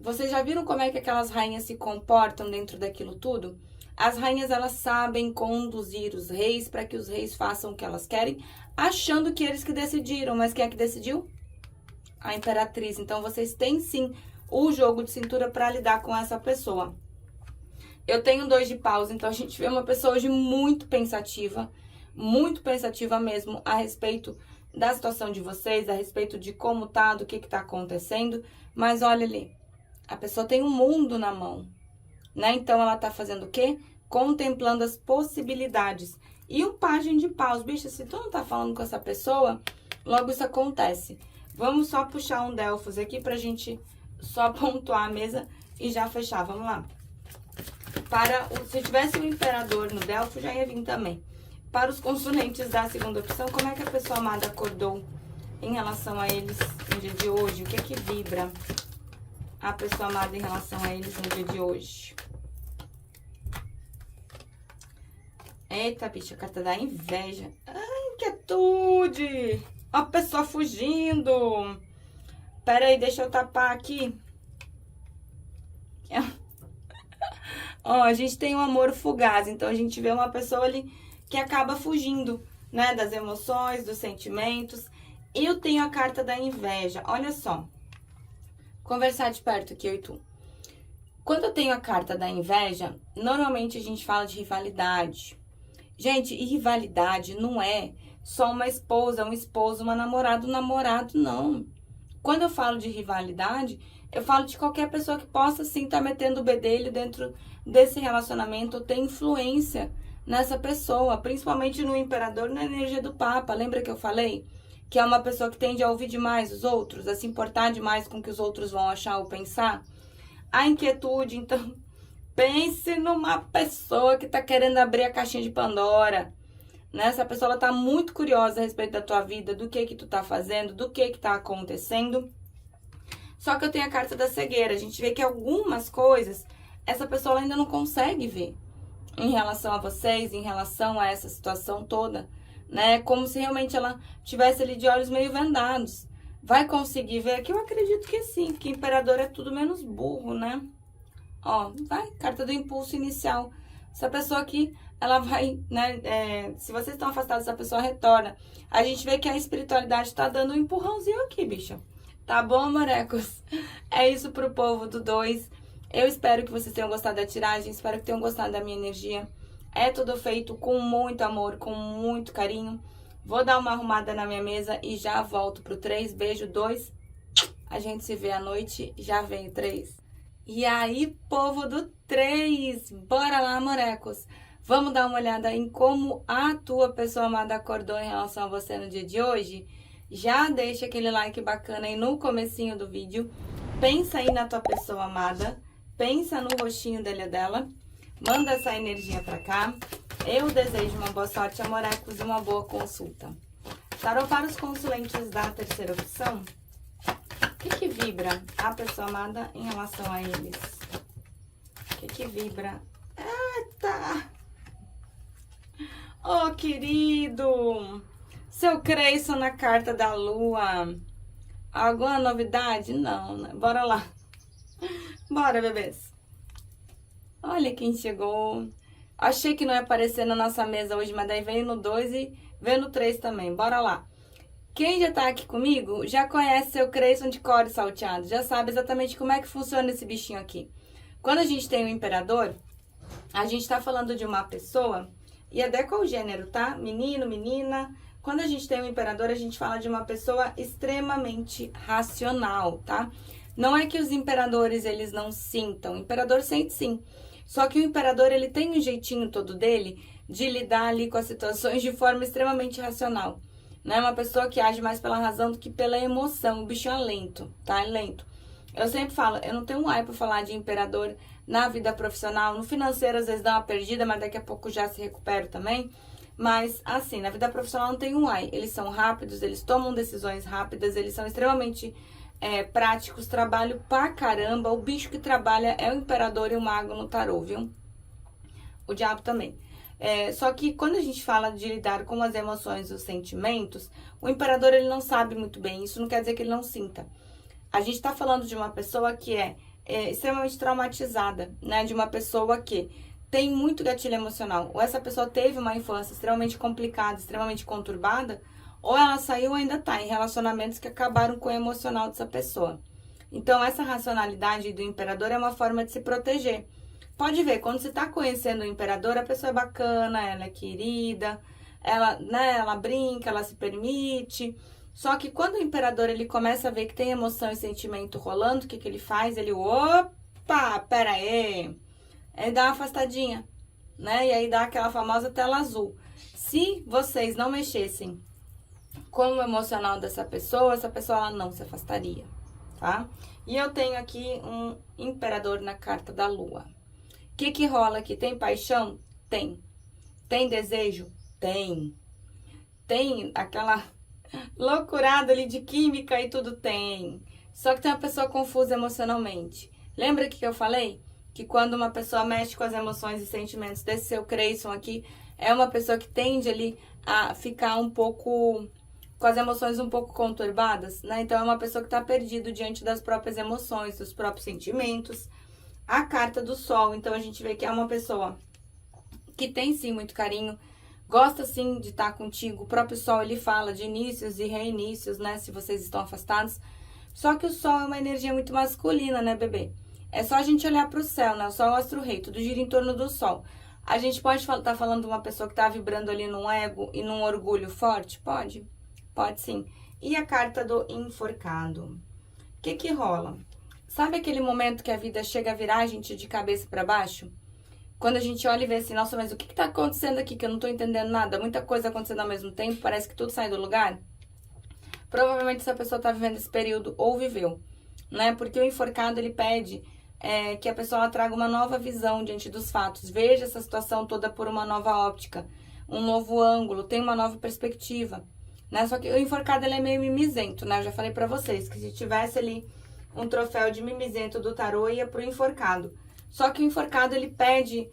S1: Vocês já viram como é que aquelas rainhas se comportam dentro daquilo tudo? As rainhas, elas sabem conduzir os reis para que os reis façam o que elas querem, achando que eles que decidiram. Mas quem é que decidiu? A Imperatriz. Então, vocês têm sim o jogo de cintura para lidar com essa pessoa. Eu tenho 2 de paus, então a gente vê uma pessoa hoje muito pensativa mesmo a respeito da situação de vocês, a respeito de como tá, do que tá acontecendo. Mas olha ali, a pessoa tem um mundo na mão, né? Então, ela tá fazendo o quê? Contemplando as possibilidades. E o pajem de paus, bicho, se tu não tá falando com essa pessoa, logo isso acontece. Vamos só puxar um Delfos aqui pra gente só pontuar a mesa e já fechar. Vamos lá. Se tivesse um imperador no Delfos, já ia vir também. Para os consulentes da segunda opção, como é que a pessoa amada acordou em relação a eles no dia de hoje? O que é que vibra a pessoa amada em relação a eles no dia de hoje? Eita, bicha, carta da inveja. Ai, inquietude! Ó, a pessoa fugindo. Pera aí, deixa eu tapar aqui. Ó, a gente tem um amor fugaz, então a gente vê uma pessoa ali que acaba fugindo, né, das emoções, dos sentimentos. Eu tenho a carta da inveja. Olha só. Conversar de perto aqui, eu e tu. Quando eu tenho a carta da inveja, normalmente a gente fala de rivalidade. Gente, e rivalidade não é só uma esposa, um esposo, uma namorada, um namorado, não. Quando eu falo de rivalidade, eu falo de qualquer pessoa que possa, sim, estar metendo o bedelho dentro desse relacionamento ou ter influência nessa pessoa, principalmente no imperador, na energia do Papa. Lembra que eu falei? Que é uma pessoa que tende a ouvir demais os outros, a se importar demais com o que os outros vão achar ou pensar. A inquietude, então, Pense numa pessoa que tá querendo abrir a caixinha de Pandora, né? Essa pessoa, ela tá muito curiosa a respeito da tua vida, do que tu tá fazendo, do que tá acontecendo. Só que eu tenho a carta da cegueira. A gente vê que algumas coisas essa pessoa ela ainda não consegue ver em relação a vocês, em relação a essa situação toda, né? Como se realmente ela tivesse ali de olhos meio vendados. Vai conseguir ver? Que eu acredito que sim, que imperador é tudo menos burro, né? Ó, vai, carta do impulso inicial. Essa pessoa aqui, ela vai, né? Se vocês estão afastados, essa pessoa retorna. A gente vê que a espiritualidade tá dando um empurrãozinho aqui, bicho. Tá bom, morecos? É isso pro povo do 2. Eu espero que vocês tenham gostado da tiragem, espero que tenham gostado da minha energia. É tudo feito com muito amor, com muito carinho. Vou dar uma arrumada na minha mesa e já volto pro 3. Beijo, 2. A gente se vê à noite, já vem o 3. E aí, povo do 3, bora lá, morecos. Vamos dar uma olhada em como a tua pessoa amada acordou em relação a você no dia de hoje? Já deixa aquele like bacana aí no comecinho do vídeo. Pensa aí na tua pessoa amada. Pensa no rostinho dele ou dela. Manda essa energia pra cá. Eu desejo uma boa sorte, amorecos, e uma boa consulta. Tarô para os consulentes da terceira opção. O que vibra a pessoa amada em relação a eles? O que vibra? Eita! Oh, querido! Seu Creyson na carta da lua. Alguma novidade? Não, né? Bora lá. Bora, bebês. Olha quem chegou. Achei que não ia aparecer na nossa mesa hoje, mas daí veio no 2 e veio no 3 também. Bora lá. Quem já tá aqui comigo já conhece seu Creyson de cor salteado. Já sabe exatamente como é que funciona esse bichinho aqui. Quando a gente tem o imperador, a gente tá falando de uma pessoa, e até qual o gênero, tá? Menino, menina. Quando a gente tem o imperador, a gente fala de uma pessoa extremamente racional, tá? Não é que os imperadores, eles não sintam. O imperador sente sim. Só que o imperador, ele tem um jeitinho todo dele de lidar ali com as situações de forma extremamente racional. Não é uma pessoa que age mais pela razão do que pela emoção. O bicho é lento, tá? É lento. Eu sempre falo, eu não tenho um ai pra falar de imperador na vida profissional. No financeiro, às vezes dá uma perdida, mas daqui a pouco já se recupero também. Mas, assim, na vida profissional não tem um ai. Eles são rápidos, eles tomam decisões rápidas, eles são extremamente práticos, trabalham pra caramba. O bicho que trabalha é o imperador e o mago no tarô, viu? O diabo também. Só que quando a gente fala de lidar com as emoções e os sentimentos, o imperador, ele não sabe muito bem. Isso não quer dizer que ele não sinta. A gente tá falando de uma pessoa que é extremamente traumatizada, né? De uma pessoa que tem muito gatilho emocional. Ou essa pessoa teve uma infância extremamente complicada, extremamente conturbada, ou ela saiu ou ainda tá em relacionamentos que acabaram com o emocional dessa pessoa. Então, essa racionalidade do imperador é uma forma de se proteger. Pode ver, quando você tá conhecendo o imperador, a pessoa é bacana, ela é querida, ela, né, ela brinca, ela se permite. Só que quando o imperador, ele começa a ver que tem emoção e sentimento rolando, o que ele faz? Ele, opa, pera aí. Ele dá uma afastadinha, né? E aí dá aquela famosa tela azul. Se vocês não mexessem com o emocional dessa pessoa, essa pessoa ela não se afastaria, tá? E eu tenho aqui um imperador na carta da lua. O que rola aqui? Tem paixão? Tem. Tem desejo? Tem. Tem aquela loucurada ali de química e tudo? Tem. Só que tem uma pessoa confusa emocionalmente. Lembra que eu falei? Que quando uma pessoa mexe com as emoções e sentimentos desse seu Creyson aqui, é uma pessoa que tende ali a ficar um pouco com as emoções um pouco conturbadas, né? Então é uma pessoa que está perdido diante das próprias emoções, dos próprios sentimentos. A carta do sol, então a gente vê que é uma pessoa que tem sim muito carinho, gosta sim de estar contigo. O próprio sol, ele fala de inícios e reinícios, né? Se vocês estão afastados. Só que o sol é uma energia muito masculina, né, bebê? É só a gente olhar para o céu, né? O sol é o astro-rei, tudo gira em torno do sol. A gente pode estar falando de uma pessoa que está vibrando ali num ego e num orgulho forte? Pode. Pode sim. E a carta do enforcado? O que rola? Sabe aquele momento que a vida chega a virar a gente de cabeça para baixo? Quando a gente olha e vê assim, nossa, mas o que tá acontecendo aqui que eu não tô entendendo nada? Muita coisa acontecendo ao mesmo tempo, parece que tudo sai do lugar. Provavelmente essa pessoa tá vivendo esse período ou viveu, né? Porque o enforcado, ele pede que a pessoa ela traga uma nova visão diante dos fatos, veja essa situação toda por uma nova óptica, um novo ângulo, tem uma nova perspectiva, né? Só que o enforcado ele é meio mimizento, né? Eu já falei pra vocês que se tivesse ali um troféu de mimizento do tarô, ia pro enforcado. Só que o enforcado ele pede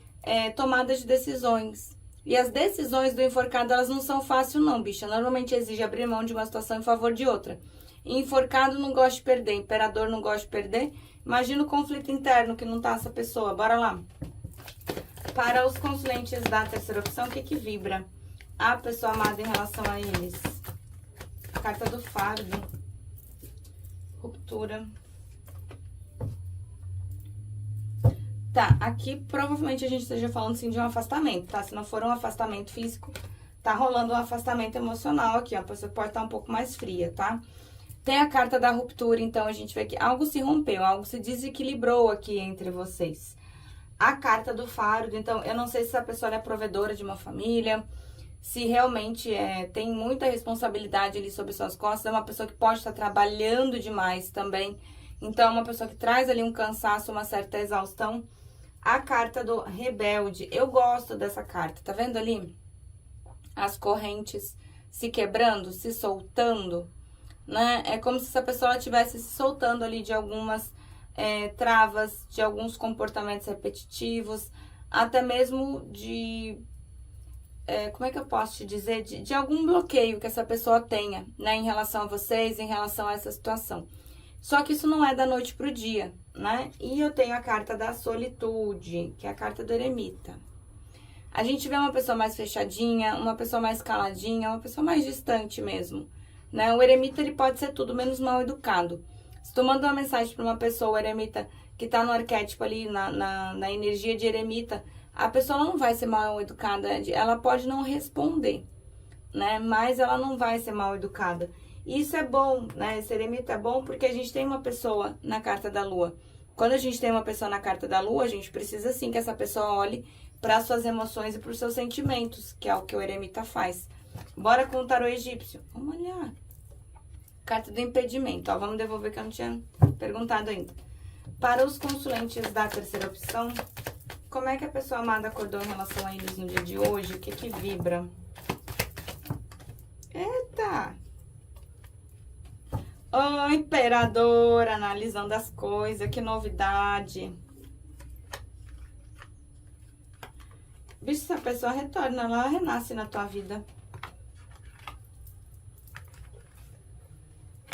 S1: tomada de decisões. E as decisões do enforcado, elas não são fáceis não, bicha. Normalmente exige abrir mão de uma situação em favor de outra. E enforcado não gosta de perder, imperador não gosta de perder. Imagina o conflito interno que não tá essa pessoa. Bora lá. Para os consulentes da terceira opção, o que que vibra a pessoa amada em relação a eles? Carta do fardo. Ruptura. Tá, aqui provavelmente a gente esteja falando sim de um afastamento, tá? Se não for um afastamento físico, tá rolando um afastamento emocional aqui, ó. A pessoa pode estar um pouco mais fria, tá? Tem a carta da ruptura, então a gente vê que algo se rompeu, algo se desequilibrou aqui entre vocês. A carta do fardo, então eu não sei se a pessoa é provedora de uma família, se realmente tem muita responsabilidade ali sobre suas costas, é uma pessoa que pode estar trabalhando demais também. Então, é uma pessoa que traz ali um cansaço, uma certa exaustão. A carta do rebelde, eu gosto dessa carta, tá vendo ali? As correntes se quebrando, se soltando, né? É como se essa pessoa estivesse se soltando ali de algumas travas, de alguns comportamentos repetitivos, até mesmo de... como é que eu posso te dizer? De algum bloqueio que essa pessoa tenha, né? Em relação a vocês, em relação a essa situação. Só que isso não é da noite pro dia, né? E eu tenho a carta da solitude, que é a carta do eremita. A gente vê uma pessoa mais fechadinha, uma pessoa mais caladinha, uma pessoa mais distante mesmo, né? O eremita, ele pode ser tudo menos mal educado. Se tu manda uma mensagem para uma pessoa, o eremita, que tá no arquétipo ali, na energia de eremita, a pessoa não vai ser mal educada, ela pode não responder, né? Mas ela não vai ser mal educada. Isso é bom, né? Esse eremita é bom porque a gente tem uma pessoa na carta da lua. Quando a gente tem uma pessoa na carta da lua, a gente precisa sim que essa pessoa olhe para suas emoções e para os seus sentimentos, que é o que o eremita faz. Bora com o tarô egípcio. Vamos olhar. Carta do impedimento. Ó, vamos devolver que eu não tinha perguntado ainda. Para os consulentes da terceira opção, como é que a pessoa amada acordou em relação a eles no dia de hoje? O que que vibra? Eita! Ô, imperador, analisando as coisas, que novidade. Bicho, se a pessoa retorna, ela renasce na tua vida.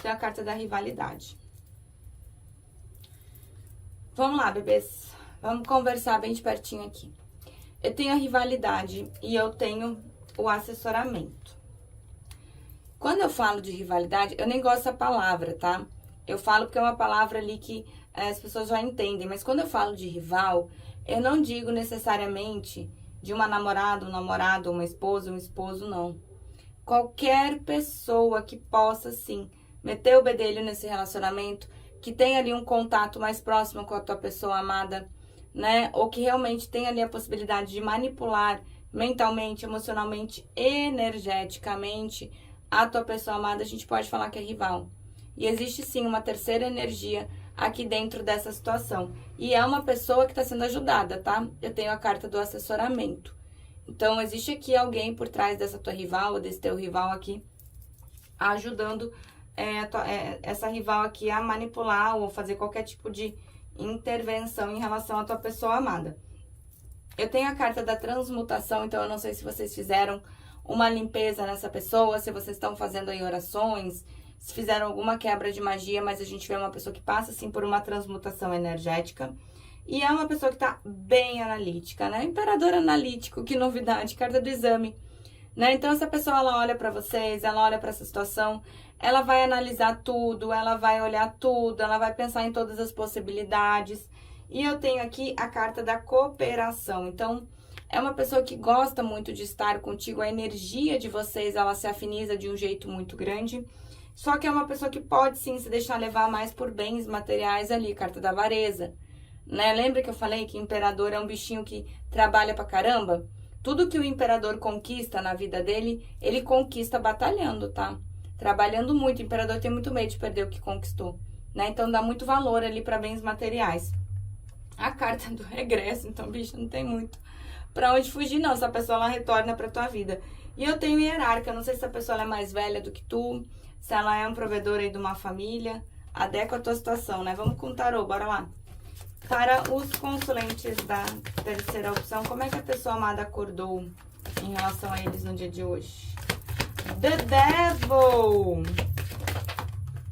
S1: Tem a carta da rivalidade. Vamos lá, bebês. Vamos conversar bem de pertinho aqui. Eu tenho a rivalidade e eu tenho o assessoramento. Quando eu falo de rivalidade, eu nem gosto dessa palavra, tá? Eu falo porque é uma palavra ali que as pessoas já entendem. Mas quando eu falo de rival, eu não digo necessariamente de uma namorada, um namorado, uma esposa, um esposo, não. Qualquer pessoa que possa, sim, meter o bedelho nesse relacionamento, que tenha ali um contato mais próximo com a tua pessoa amada, né? Ou que realmente tenha ali a possibilidade de manipular mentalmente, emocionalmente, energeticamente a tua pessoa amada, a gente pode falar que é rival. E existe sim uma terceira energia aqui dentro dessa situação. E é uma pessoa que está sendo ajudada, tá? Eu tenho a carta do assessoramento. Então, existe aqui alguém por trás dessa tua rival, ou desse teu rival aqui, ajudando essa rival aqui a manipular ou fazer qualquer tipo de intervenção em relação à tua pessoa amada. Eu tenho a carta da transmutação, então eu não sei se vocês fizeram uma limpeza nessa pessoa, se vocês estão fazendo aí orações, se fizeram alguma quebra de magia, mas a gente vê uma pessoa que passa, assim, por uma transmutação energética. E é uma pessoa que tá bem analítica, né? Imperador analítico, que novidade, carta do exame, né? Então, essa pessoa, ela olha pra vocês, ela olha pra essa situação, ela vai analisar tudo, ela vai olhar tudo, ela vai pensar em todas as possibilidades. E eu tenho aqui a carta da cooperação, então... É uma pessoa que gosta muito de estar contigo, a energia de vocês, ela se afiniza de um jeito muito grande. Só que é uma pessoa que pode sim se deixar levar mais por bens materiais ali, carta da avareza, né? Lembra que eu falei que o imperador é um bichinho que trabalha pra caramba? Tudo que o imperador conquista na vida dele, ele conquista batalhando, tá? Trabalhando muito, o imperador tem muito medo de perder o que conquistou, né? Então dá muito valor ali pra bens materiais. a carta do regresso. Então, bicho, não tem muito pra onde fugir, não. Essa pessoa, ela retorna pra tua vida. E eu tenho hierarca. Não sei se essa pessoa ela é mais velha do que tu, se ela é um provedor aí de uma família. Adequa a tua situação, né? Vamos com o tarô, bora lá. Para os consulentes da terceira opção, como é que a pessoa amada acordou em relação a eles no dia de hoje? The Devil!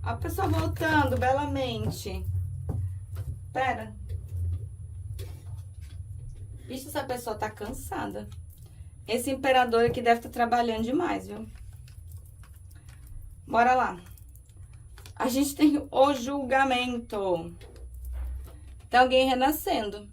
S1: A pessoa voltando belamente. Pera. Bicho, essa pessoa tá cansada. Esse imperador aqui deve estar trabalhando demais, viu? Bora lá. A gente tem o julgamento. Tem alguém renascendo.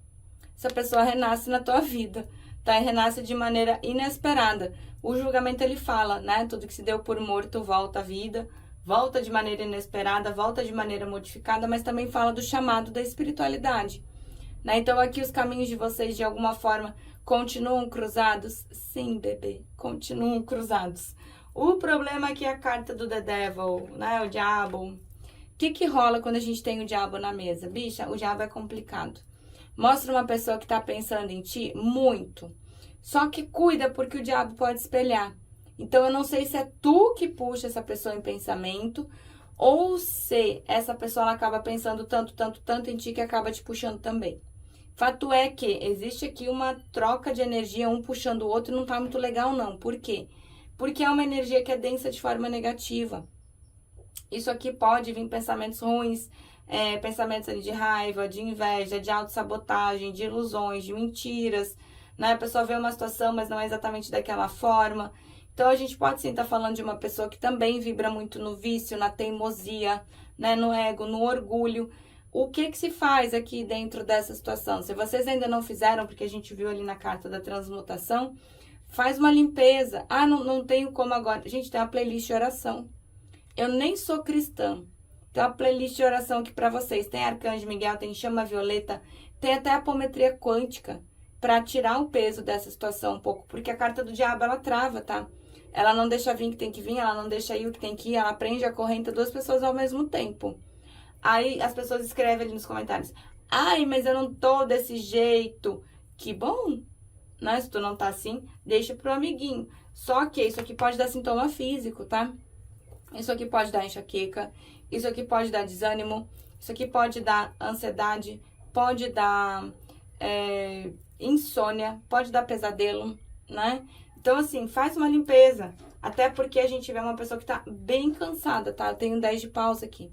S1: Essa pessoa renasce na tua vida, tá? E renasce de maneira inesperada. O julgamento, ele fala, né? Tudo que se deu por morto volta à vida, volta de maneira inesperada, volta de maneira modificada, mas também fala do chamado da espiritualidade, né? Então, aqui os caminhos de vocês, de alguma forma, continuam cruzados? Sim, bebê, continuam cruzados. O problema aqui é a carta do The Devil, né? O diabo. O que rola quando a gente tem o diabo na mesa? Bicha, o diabo é complicado. Mostra uma pessoa que tá pensando em ti muito. Só que cuida, porque o diabo pode espelhar. Então, eu não sei se é tu que puxa essa pessoa em pensamento, ou se essa pessoa ela acaba pensando tanto em ti que acaba te puxando também. Fato é que existe aqui uma troca de energia, um puxando o outro, e não tá muito legal não. Por quê? Porque é uma energia que é densa de forma negativa. Isso aqui pode vir pensamentos ruins, pensamentos ali de raiva, de inveja, de autossabotagem, de ilusões, de mentiras, né? A pessoa vê uma situação, mas não é exatamente daquela forma. Então, a gente pode sim estar falando de uma pessoa que também vibra muito no vício, na teimosia, né? No ego, no orgulho. O que se faz aqui dentro dessa situação? Se vocês ainda não fizeram, porque a gente viu ali na carta da transmutação, faz uma limpeza. Ah, não tenho como agora. Gente, tem uma playlist de oração. Eu nem sou cristã. Tem uma playlist de oração aqui pra vocês. Tem Arcanjo Miguel, tem Chama Violeta, tem até a apometria quântica pra tirar o peso dessa situação um pouco. Porque a carta do diabo, ela trava, tá? Ela não deixa vir o que tem que vir, ela não deixa ir o que tem que ir, ela prende a corrente duas pessoas ao mesmo tempo. Aí as pessoas escrevem ali nos comentários: ai, mas eu não tô desse jeito. Que bom, né? Se tu não tá assim, deixa pro amiguinho. Só que isso aqui pode dar sintoma físico, tá? Isso aqui pode dar enxaqueca, isso aqui pode dar desânimo, isso aqui pode dar ansiedade, pode dar insônia, pode dar pesadelo, né? Então, assim, faz uma limpeza. Até porque a gente vê uma pessoa que tá bem cansada, tá? Eu tenho 10 de pausa aqui.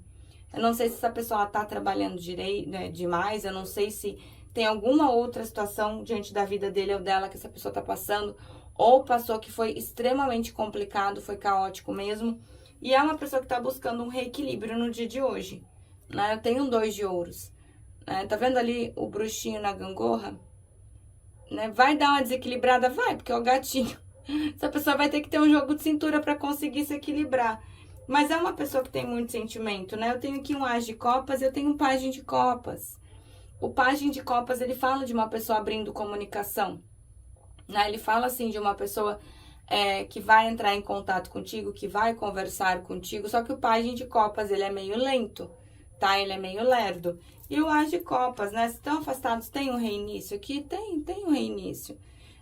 S1: Eu não sei se essa pessoa ela tá trabalhando direito, né, demais, eu não sei se tem alguma outra situação diante da vida dele ou dela que essa pessoa tá passando, ou passou que foi extremamente complicado, foi caótico mesmo. E é uma pessoa que tá buscando um reequilíbrio no dia de hoje, né? Eu tenho 2 de ouros, né? Tá vendo ali o bruxinho na gangorra? Né? Vai dar uma desequilibrada? Vai, porque é o gatinho. Essa pessoa vai ter que ter um jogo de cintura para conseguir se equilibrar. Mas é uma pessoa que tem muito sentimento, né? Eu tenho aqui um As de Copas e eu tenho um Pajem de Copas. O Pajem de Copas, ele fala de uma pessoa abrindo comunicação, né? Ele fala, assim, de uma pessoa que vai entrar em contato contigo, que vai conversar contigo. Só que o Pajem de Copas, ele é meio lento, tá? Ele é meio lerdo. E o As de Copas, né? Se estão afastados, tem um reinício aqui? Tem um reinício.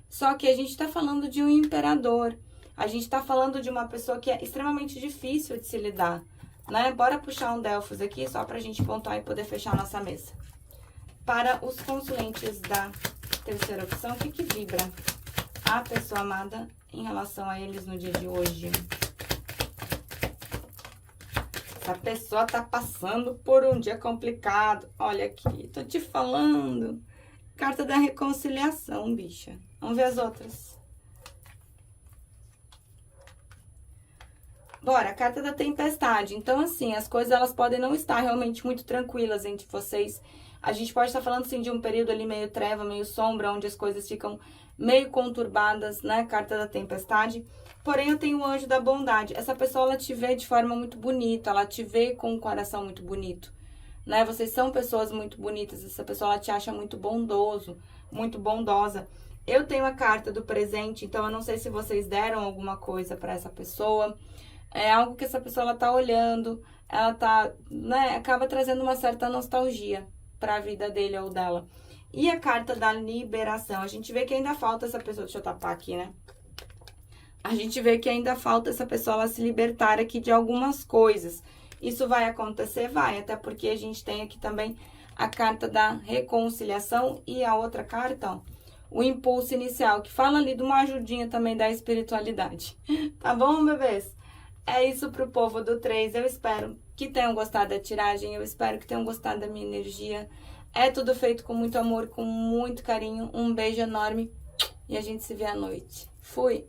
S1: Só que a gente tá falando de um imperador. A gente tá falando de uma pessoa que é extremamente difícil de se lidar, né? Bora puxar um Delfos aqui, só pra gente pontuar e poder fechar a nossa mesa. Para os consulentes da terceira opção, o que vibra a pessoa amada em relação a eles no dia de hoje? Essa pessoa tá passando por um dia complicado. Olha aqui, tô te falando. Carta da reconciliação, bicha. Vamos ver as outras. Bora, carta da tempestade. Então, assim, as coisas elas podem não estar realmente muito tranquilas entre vocês. A gente pode estar falando, assim, de um período ali meio treva, meio sombra, onde as coisas ficam meio conturbadas, né? Carta da tempestade. Porém, eu tenho o anjo da bondade. Essa pessoa, ela te vê de forma muito bonita, ela te vê com um coração muito bonito, né? Vocês são pessoas muito bonitas, essa pessoa, ela te acha muito bondoso, muito bondosa. Eu tenho a carta do presente, então eu não sei se vocês deram alguma coisa para essa pessoa. É algo que essa pessoa, ela tá olhando, ela tá, né, acaba trazendo uma certa nostalgia para a vida dele ou dela. E a carta da liberação. A gente vê que ainda falta essa pessoa. Deixa eu tapar aqui, né? A gente vê que ainda falta essa pessoa ela se libertar aqui de algumas coisas. Isso vai acontecer? Vai. Até porque a gente tem aqui também a carta da reconciliação e a outra carta, ó, o impulso inicial, que fala ali de uma ajudinha também da espiritualidade. Tá bom, bebês? É isso pro povo do 3. Eu espero que tenham gostado da tiragem. Eu espero que tenham gostado da minha energia. É tudo feito com muito amor, com muito carinho. Um beijo enorme e a gente se vê à noite. Fui!